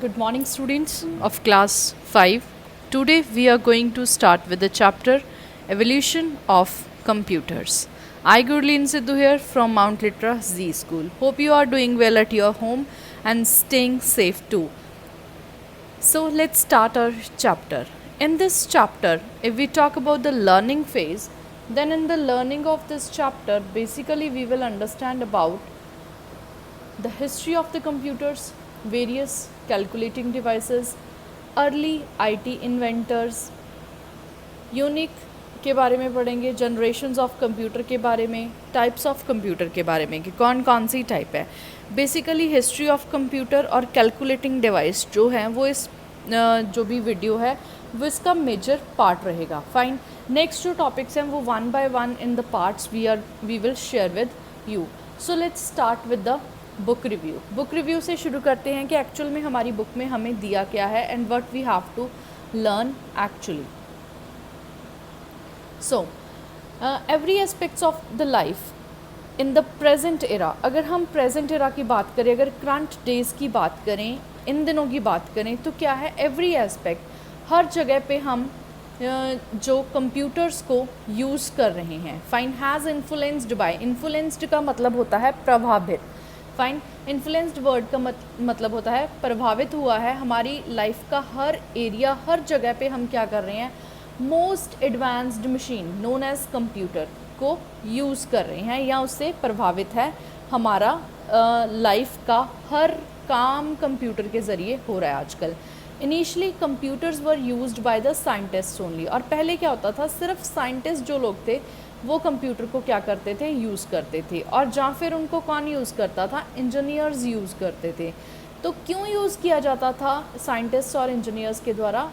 Good morning, students of class 5. Today we are going to start with the chapter Evolution of Computers. I, Gurleen Sidhu here from Mount Litra Z School. Hope you are doing well at your home and staying safe too. So let's start our chapter. In this chapter, if we talk about the learning phase, then in the learning of this chapter, basically we will understand about the history of the computers, various calculating devices, early IT inventors, unique के बारे में पढ़ेंगे, generations of computer के बारे में, types of computer के बारे में कि कौन कौन सी टाइप है. बेसिकली हिस्ट्री ऑफ कंप्यूटर और कैलकुलेटिंग डिवाइस जो है वो इस जो भी वीडियो है वो इसका मेजर पार्ट रहेगा. फाइन. नेक्स्ट जो टॉपिक्स हैं वो one by one in the parts we will share with you. So let's start with the book review. Book review से शुरू करते हैं कि एक्चुअल में हमारी बुक में हमें दिया क्या है and what we have to learn actually. So every aspects of the life in the present era. अगर हम प्रेजेंट एरा की बात करें, अगर करंट डेज की बात करें, इन दिनों की बात करें, तो क्या है एवरी एस्पेक्ट, हर जगह पे हम जो कंप्यूटर्स को यूज़ कर रहे हैं. Fine. Has influenced by. Influenced का मतलब होता है प्रभावित. फाइन. इन्फ्लुएंस्ड वर्ड का मतलब होता है प्रभावित हुआ है. हमारी लाइफ का हर एरिया, हर जगह पे हम क्या कर रहे हैं, most advanced machine known as computer को यूज़ कर रहे हैं या उससे प्रभावित है. हमारा लाइफ का हर काम कंप्यूटर के ज़रिए हो रहा है आजकल. Initially computers were used by the scientist only. और पहले क्या होता था, सिर्फ साइंटिस्ट जो लोग थे वो कंप्यूटर को क्या करते थे, यूज़ करते थे. और जहाँ फिर उनको कौन यूज़ करता था, इंजीनियर्स यूज़ करते थे. तो क्यों यूज़ किया जाता था साइंटिस्ट और इंजीनियर्स के द्वारा?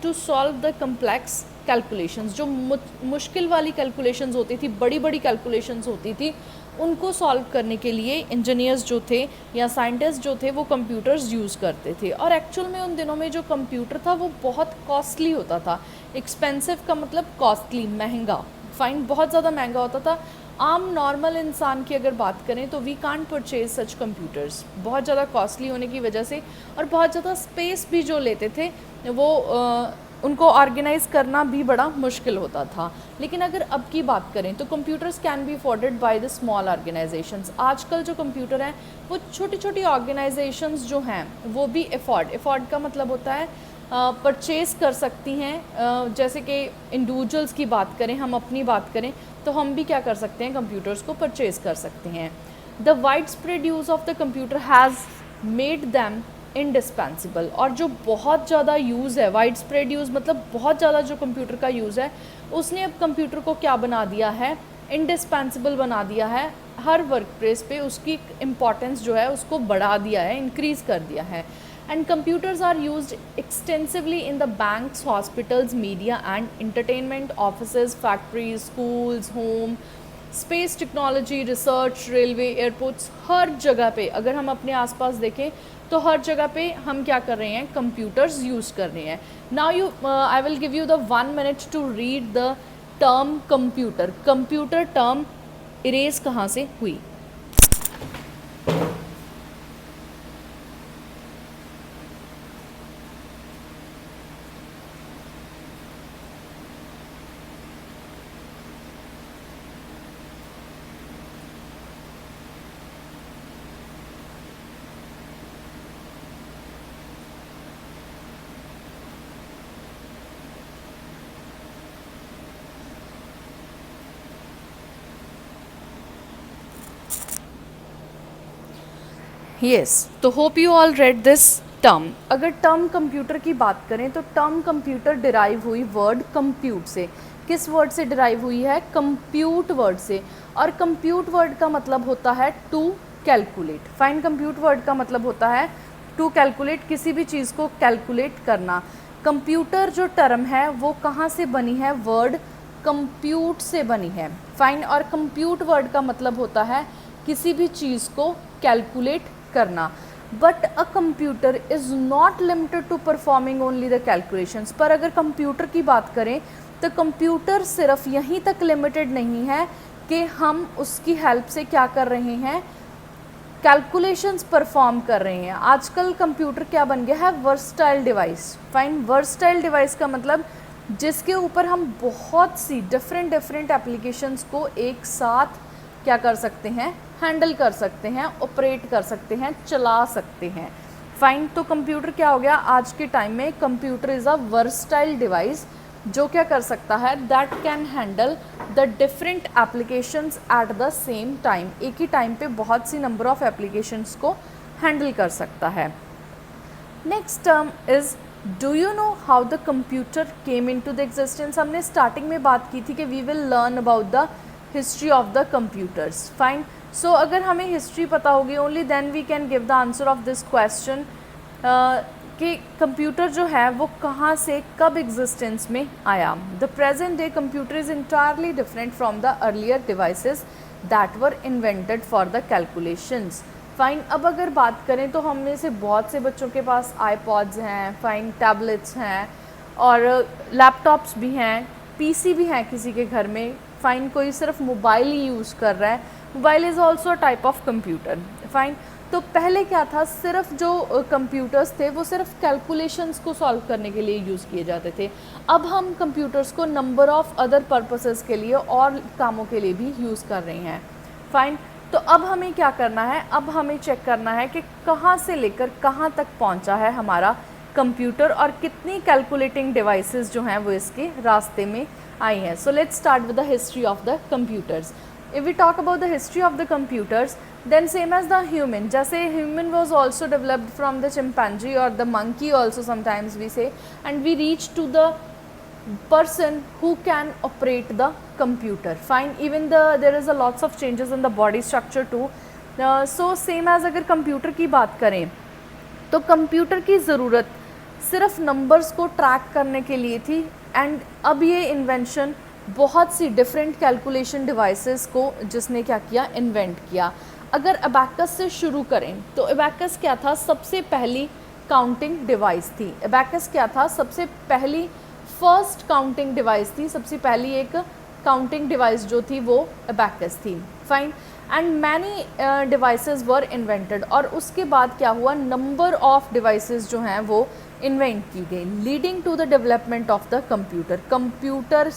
To solve the complex calculations. जो मुश्किल वाली कैलकुलेशंस होती थी, बड़ी बड़ी कैलकुलेशंस होती थी, उनको सॉल्व करने के लिए इंजीनियर्स जो थे या साइंटिस्ट जो थे वो कंप्यूटर्स यूज़ करते थे. और एक्चुअल में उन दिनों में जो कंप्यूटर था वो बहुत कॉस्टली होता था. एक्सपेंसिव का मतलब कॉस्टली, महंगा. फाइन. बहुत ज़्यादा महंगा होता था. आम नॉर्मल इंसान की अगर बात करें तो we can't purchase such computers. बहुत ज़्यादा कॉस्टली होने की वजह से और बहुत ज़्यादा स्पेस भी जो लेते थे वो उनको ऑर्गेनाइज करना भी बड़ा मुश्किल होता था. लेकिन अगर अब की बात करें तो computers can be afforded by the small organisations. आजकल जो कंप्यूटर हैं वो छोटी छोटी ऑर्गेनाइजेशंस जो हैं वो भी अफोर्ड का मतलब होता है परचेज़ कर सकती हैं. जैसे कि इंडिविजुअल्स की बात करें, हम अपनी बात करें तो हम भी क्या कर सकते हैं, कंप्यूटर्स को परचेज़ कर सकते हैं. The wide spread use of the computer has made them indispensable. और जो बहुत ज़्यादा यूज़ है, वाइड स्प्रेड यूज़ मतलब बहुत ज़्यादा जो कंप्यूटर का यूज़ है, उसने अब कंप्यूटर को क्या बना दिया है, इंडिस्पेंसिबल बना दिया है. हर वर्क प्लेस पे उसकी इम्पॉर्टेंस जो है उसको बढ़ा दिया है, इंक्रीज़ कर दिया है. And computers are used extensively in the banks, hospitals, media and entertainment, offices, factories, schools, home, space technology, research, railway, airports. हर जगह पे अगर हम अपने आसपास देखें तो हर जगह पे हम क्या कर रहे हैं, कंप्यूटर्स यूज़ कर रहे हैं. Now I will give you the 1 minute to read the term computer. Computer term erase कहाँ से हुई? येस. तो hope you all read this term. अगर टर्म कंप्यूटर की बात करें तो टर्म कंप्यूटर डिराइव हुई वर्ड कंप्यूट से. किस वर्ड से डिराइव हुई है? कंप्यूट वर्ड से. और कंप्यूट वर्ड का मतलब होता है to calculate. Fine. Compute word का मतलब होता है टू कैलकुलेट, किसी भी चीज़ को कैलकुलेट करना. कंप्यूटर जो टर्म है वो कहाँ से बनी है? वर्ड कंप्यूट से बनी है. फाइन. और कंप्यूट वर्ड का मतलब होता है किसी भी चीज़ को कैलकुलेट करना. But a computer is not limited to performing only the calculations. पर अगर कंप्यूटर की बात करें तो कंप्यूटर सिर्फ यहीं तक लिमिटेड नहीं है कि हम उसकी हेल्प से क्या कर रहे हैं, कैलकुलेशंस परफॉर्म कर रहे हैं। आजकल कंप्यूटर क्या बन गया है, versatile device. Fine, versatile device का मतलब जिसके ऊपर हम बहुत सी डिफरेंट एप्लीकेशंस को एक साथ क्या कर सकते हैं, हैंडल कर सकते हैं, ऑपरेट कर सकते हैं, चला सकते हैं। फाइन, तो कंप्यूटर क्या हो गया आज के टाइम में, computer is a versatile device जो क्या कर सकता है, that can handle the different applications at the same time. एक ही टाइम पे बहुत सी नंबर ऑफ एप्लीकेशंस को हैंडल कर सकता है। Next term is, do you know how the computer came into the existence. हमने स्टार्टिंग में बात की थी कि we will learn about the history of the computers. Fine, सो अगर हमें हिस्ट्री पता होगी only then we can give the answer of this question कि कंप्यूटर जो है वो कहाँ से कब एग्जिस्टेंस में आया। The present day computer is entirely different from the earlier devices that were invented for the calculations. Fine, अब अगर बात करें तो हम में से बहुत से बच्चों के पास आईपॉड्स हैं, फाइन, टैबलेट्स हैं और लैपटॉप्स भी हैं, पीसी भी हैं किसी के घर में। फाइन, कोई सिर्फ मोबाइल ही यूज़ कर रहा है, mobile is also type of computer. Fine, तो पहले क्या था, सिर्फ जो कंप्यूटर्स थे वो सिर्फ कैलकुलेशंस को सॉल्व करने के लिए यूज़ किए जाते थे। अब हम कंप्यूटर्स को नंबर ऑफ़ अदर पर्पसेस के लिए और कामों के लिए भी यूज़ कर रहे हैं। फाइन, तो अब हमें क्या करना है, अब हमें चेक करना है कि कहाँ से लेकर कहाँ तक पहुँचा है हमारा कंप्यूटर और कितनी कैलकुलेटिंग डिवाइसेस जो हैं वो इसके रास्ते में आई हैं। सो let's start with the history of the computers. If we talk about the history of the computers, then same as the human, जैसे human was also developed from the chimpanzee or the monkey also sometimes we say, and we reach to the person who can operate the computer. Fine, even there is a lots of changes in the body structure too. So same as अगर computer की बात करें तो computer की ज़रूरत सिर्फ numbers को track करने के लिए थी, एंड अब ये इन्वेंशन बहुत सी डिफरेंट कैलकुलेशन डिवाइसेस को जिसने क्या किया, इन्वेंट किया। अगर अबैकस से शुरू करें तो अबैकस क्या था, सबसे पहली काउंटिंग डिवाइस थी। अबैकस क्या था, सबसे पहली फर्स्ट काउंटिंग डिवाइस थी, सबसे पहली एक काउंटिंग डिवाइस जो थी वो अबैकस थी। Fine, and many devices were invented, और उसके बाद क्या हुआ, नंबर ऑफ डिवाइसेस जो हैं वो इन्वेंट की गई, leading to the development of the computer. Computer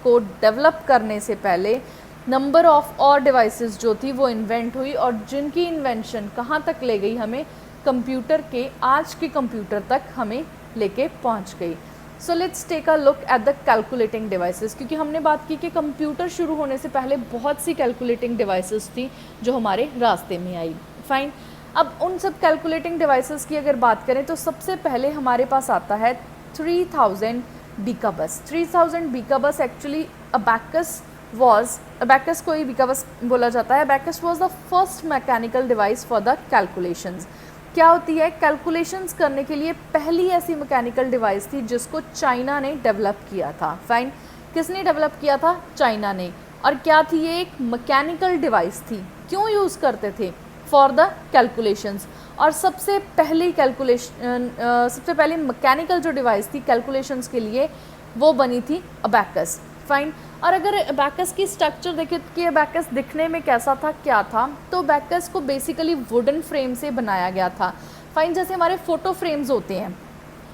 को डेवलप करने से पहले नंबर ऑफ और डिवाइसेस जो थी वो इन्वेंट हुई, और जिनकी इन्वेंशन कहाँ तक ले गई, हमें कंप्यूटर के आज के कंप्यूटर तक हमें लेके पहुँच गई। So let's take a look at the calculating devices, क्योंकि हमने बात की कि कंप्यूटर शुरू होने से पहले बहुत सी कैलकुलेटिंग डिवाइसेस थी जो हमारे रास्ते में आई। फाइन, अब उन सब कैलकुलेटिंग डिवाइसेस की अगर बात करें तो सबसे पहले हमारे पास आता है 3000 बीकाबस। 3000 बीकाबस एक्चुअली अबैकस को ही बीकाबस बोला जाता है। Abacus was the first mechanical device for the calculations. क्या होती है, कैलकुलेशंस करने के लिए पहली ऐसी मैकेनिकल डिवाइस थी जिसको चाइना ने डेवलप किया था। फाइन, किसने डेवलप किया था, चाइना ने। और क्या थी, ये एक मैकेनिकल डिवाइस थी। क्यों यूज़ करते थे, फॉर द कैलकुलेशंस। और सबसे पहली मैकेनिकल जो डिवाइस थी कैलकुलेशंस के लिए वो बनी थी अबैकस। फाइन, और अगर अबैकस की स्ट्रक्चर देखें कि अबैकस दिखने में कैसा था, क्या था, तो अबैकस को बेसिकली वुडन फ्रेम से बनाया गया था। फाइन, जैसे हमारे फ़ोटो फ्रेम्स होते हैं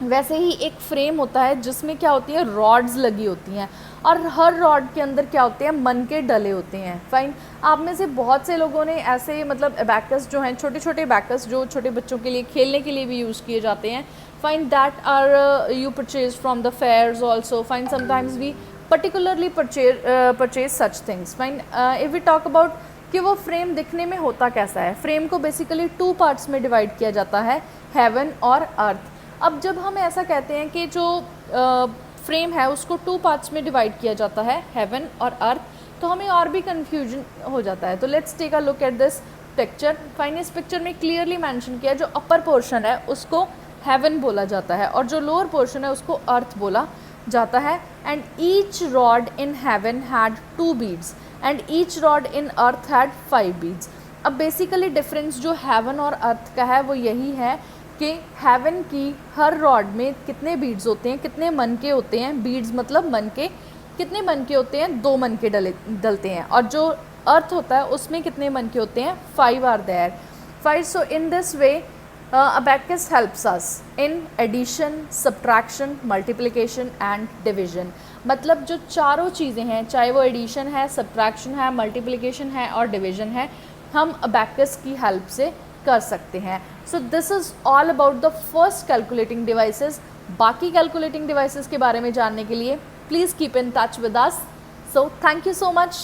वैसे ही एक फ्रेम होता है जिसमें क्या होती है, रॉड्स लगी होती हैं, और हर रॉड के अंदर क्या होते हैं, मन के डले होते हैं। फाइन, आप में से बहुत से लोगों ने ऐसे मतलब अबैकस जो हैं, छोटे छोटे अबैकस जो छोटे बच्चों के लिए खेलने के लिए भी यूज़ किए जाते हैं, fine, that are you purchase from the fairs also. Fine, sometimes we particularly purchase such things. Fine, if we talk about कि वो फ्रेम दिखने में होता कैसा है, फ्रेम को बेसिकली 2 पार्ट्स में डिवाइड किया जाता है, हेवन और अर्थ। अब जब हम ऐसा कहते हैं कि जो फ्रेम है उसको 2 पार्ट्स में डिवाइड किया जाता है, हेवन और अर्थ, तो हमें और भी कन्फ्यूजन हो जाता है। तो let's take a look at this picture. Fine, इस पिक्चर में क्लियरली मेंशन किया है जो अपर पोर्शन है उसको हेवन बोला जाता है और जो लोअर पोर्शन है उसको अर्थ बोला जाता है। And each rod in heaven had 2 beads and each rod in earth had 5 beads. अब बेसिकली डिफरेंस जो हेवन और अर्थ का है वो यही है कि हेवन की हर रॉड में कितने बीड्स होते हैं, कितने मन के होते हैं, बीड्स मतलब मन के, कितने मन के होते हैं, 2 मन के डलते हैं, और जो अर्थ होता है उसमें कितने मन के होते हैं, 5 are there. Fine, so in this way, abacus helps us in addition, subtraction, multiplication and division. मतलब जो चारों चीज़ें हैं, चाहे वो एडिशन है, सब्ट्रैक्शन है, मल्टीप्लिकेशन है और डिवीजन है, हम अबैकस की हेल्प से कर सकते हैं. So this is all about the first calculating devices. बाकी कैलकुलेटिंग डिवाइसेस के बारे में जानने के लिए please keep in touch with us. So thank you so much.